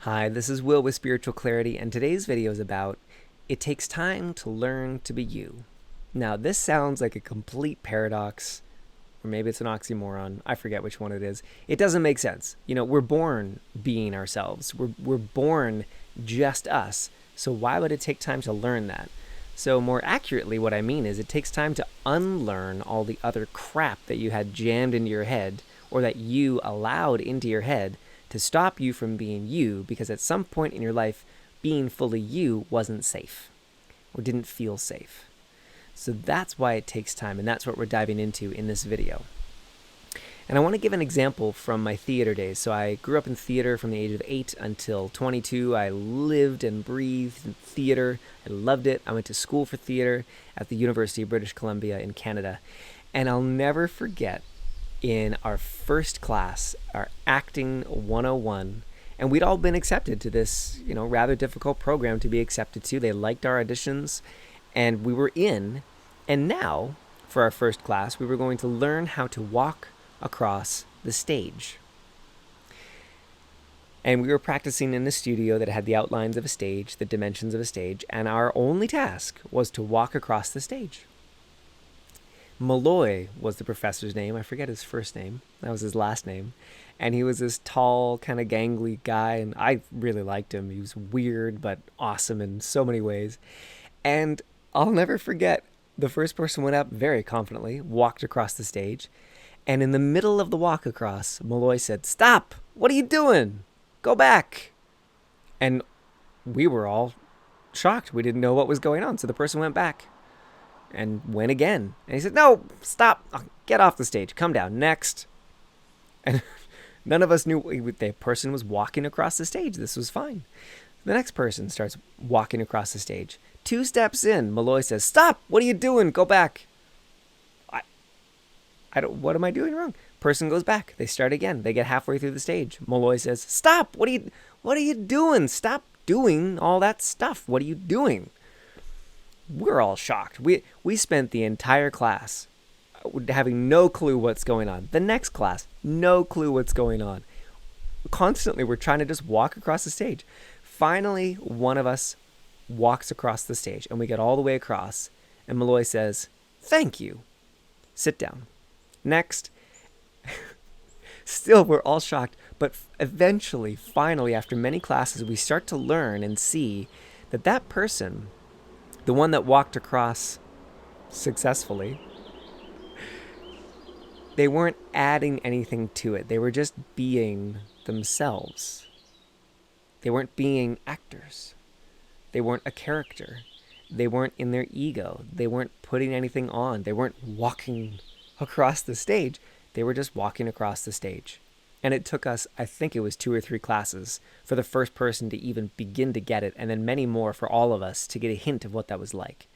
Hi, this is Will with Spiritual Clarity, and today's video is about it takes time to learn to be you. Now, this sounds like a complete paradox, or maybe it's an oxymoron. I forget which one it is. It doesn't make sense. We're born being ourselves. We're born just us. So why would it take time to learn that? So more accurately, what I mean is it takes time to unlearn all the other crap that you had jammed into your head or that you allowed into your head to stop you from being you, because at some point in your life, being fully you wasn't safe or didn't feel safe. So that's why it takes time, and that's what we're diving into in this video. And I want to give an example from my theater days. So I grew up in theater from the age of 8 until 22. I lived and breathed in theater. I loved it. I went to school for theater at the University of British Columbia in Canada. And I'll never forget in our first class, our Acting 101, and we'd all been accepted to this, rather difficult program to be accepted to. They liked our auditions, and we were in. And now, for our first class, we were going to learn how to walk across the stage. And we were practicing in a studio that had the outlines of a stage, the dimensions of a stage, and our only task was to walk across the stage. Malloy was the professor's name. I forget his first name. That was his last name. And he was this tall, kind of gangly guy, and I really liked him. He was weird, but awesome in so many ways. And I'll never forget, the first person went up very confidently, walked across the stage, and in the middle of the walk across, Malloy said, "Stop! What are you doing? Go back!" And we were all shocked. We didn't know what was going on, so the person went back and went again. And he said, "No, stop. Get off the stage. Come down. Next." And none of us knew the person was walking across the stage. This was fine. The next person starts walking across the stage. 2 steps in, Malloy says, "Stop. What are you doing? Go back." I don't. What am I doing wrong? Person goes back. They start again. They get halfway through the stage. Malloy says, "Stop. What are you doing? Stop doing all that stuff. What are you doing?" We're all shocked. We spent the entire class having no clue what's going on. The next class, no clue what's going on. Constantly, we're trying to just walk across the stage. Finally, one of us walks across the stage, and we get all the way across, and Malloy says, "Thank you. Sit down." Next. Still, we're all shocked, but eventually, finally, after many classes, we start to learn and see that person, the one that walked across successfully, they weren't adding anything to it. They were just being themselves. They weren't being actors. They weren't a character. They weren't in their ego. They weren't putting anything on. They weren't walking across the stage. They were just walking across the stage. And it took us, I think it was 2 or 3 classes for the first person to even begin to get it, and then many more for all of us to get a hint of what that was like.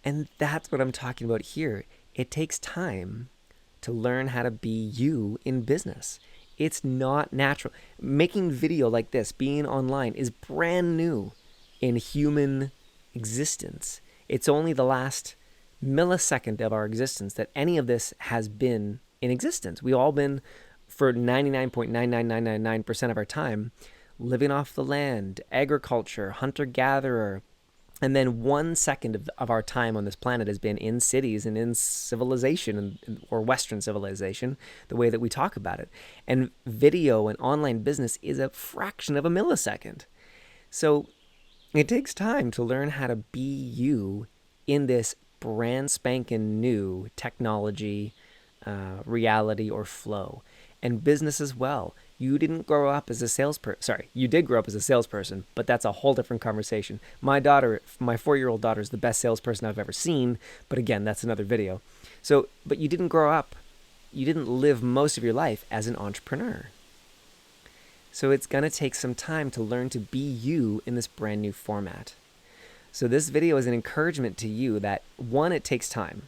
And that's what I'm talking about here. It takes time to learn how to be you in business. It's not natural. Making video like this, being online, is brand new in human existence. It's only the last millisecond of our existence that any of this has been in existence. We've all been, for 99.99999% of our time, living off the land, agriculture, hunter-gatherer, and then 1 second of our time on this planet has been in cities and in civilization, or Western civilization, the way that we talk about it. And video and online business is a fraction of a millisecond. So it takes time to learn how to be you in this brand spanking new technology, reality, or flow. And business as well. You didn't grow up as a salesperson. Sorry, you did grow up as a salesperson, but that's a whole different conversation. My 4-year-old daughter, is the best salesperson I've ever seen. But again, that's another video. But you didn't grow up. You didn't live most of your life as an entrepreneur. So it's going to take some time to learn to be you in this brand new format. So this video is an encouragement to you that, 1, it takes time,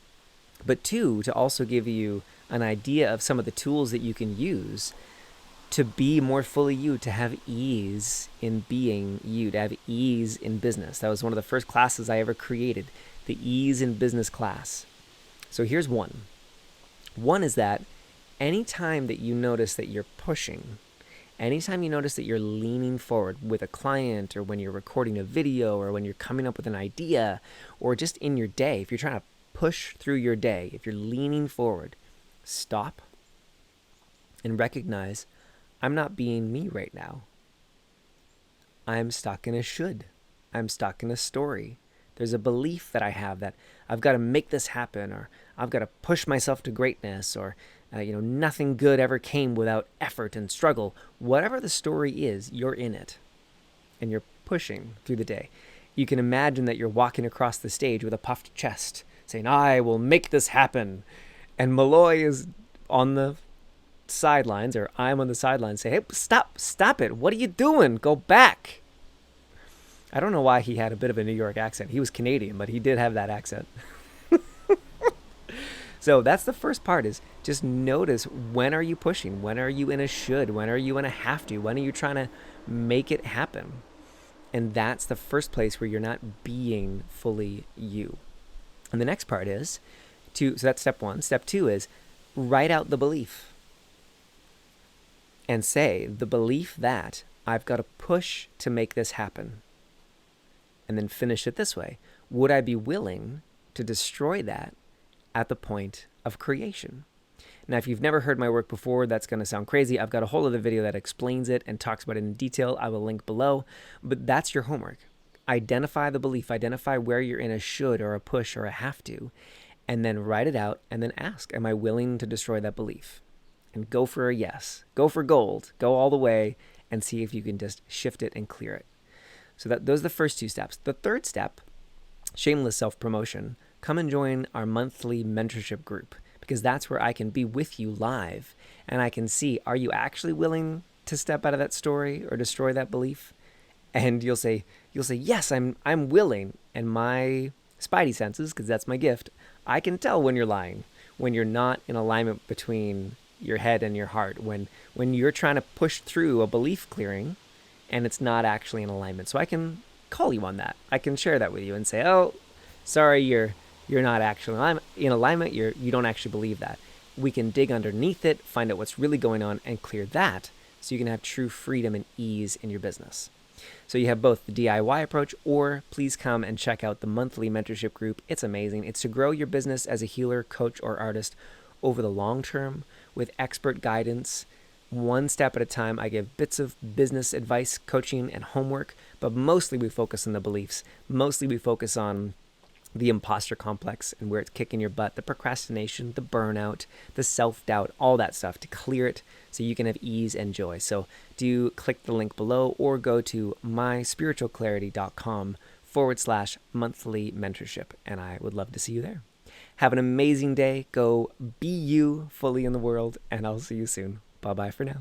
but 2, to also give you an idea of some of the tools that you can use to be more fully you, to have ease in being you, to have ease in business. That was one of the first classes I ever created, the Ease in Business class. So here's one. One is that anytime that you notice that you're pushing Anytime you notice that you're leaning forward with a client, or when you're recording a video, or when you're coming up with an idea, or just in your day, if you're trying to push through your day, if you're leaning forward, stop and recognize, I'm not being me right now. I'm stuck in a should. I'm stuck in a story. There's a belief that I have that I've got to make this happen, or I've got to push myself to greatness, or nothing good ever came without effort and struggle. Whatever the story is, you're in it, and you're pushing through the day. You can imagine that you're walking across the stage with a puffed chest, saying, I will make this happen. And Malloy is on the sidelines, or I'm on the sidelines, saying, hey, stop it. What are you doing? Go back. I don't know why he had a bit of a New York accent. He was Canadian, but he did have that accent. So that's the first part, is just notice, when are you pushing? When are you in a should? When are you in a have to? When are you trying to make it happen? And that's the first place where you're not being fully you. And the next part is so that's step one. Step two is write out the belief and say the belief that I've got to push to make this happen. And then finish it this way. Would I be willing to destroy that at the point of creation? Now, if you've never heard my work before, that's going to sound crazy. I've got a whole other video that explains it and talks about it in detail. I will link below. But that's your homework. Identify the belief. Identify where you're in a should or a push or a have to. And then write it out and then ask, am I willing to destroy that belief? And go for a yes. Go for gold. Go all the way and see if you can just shift it and clear it. So those are the first two steps. The third step, shameless self-promotion, come and join our monthly mentorship group, because that's where I can be with you live and I can see, are you actually willing to step out of that story or destroy that belief? And you'll say, yes, I'm willing. And my spidey senses, because that's my gift, I can tell when you're lying, when you're not in alignment between your head and your heart, when you're trying to push through a belief clearing and it's not actually in alignment. So I can call you on that. I can share that with you and say, oh, sorry, you're not actually in alignment. You don't actually believe that. We can dig underneath it, find out what's really going on, and clear that so you can have true freedom and ease in your business. So you have both the DIY approach, or please come and check out the monthly mentorship group. It's amazing. It's to grow your business as a healer, coach, or artist over the long term with expert guidance. One step at a time. I give bits of business advice, coaching, and homework, but mostly we focus on the beliefs. Mostly we focus on the imposter complex and where it's kicking your butt, the procrastination, the burnout, the self-doubt, all that stuff, to clear it so you can have ease and joy. So do click the link below or go to myspiritualclarity.com/monthly mentorship, and I would love to see you there. Have an amazing day. Go be you fully in the world, and I'll see you soon. Bye-bye for now.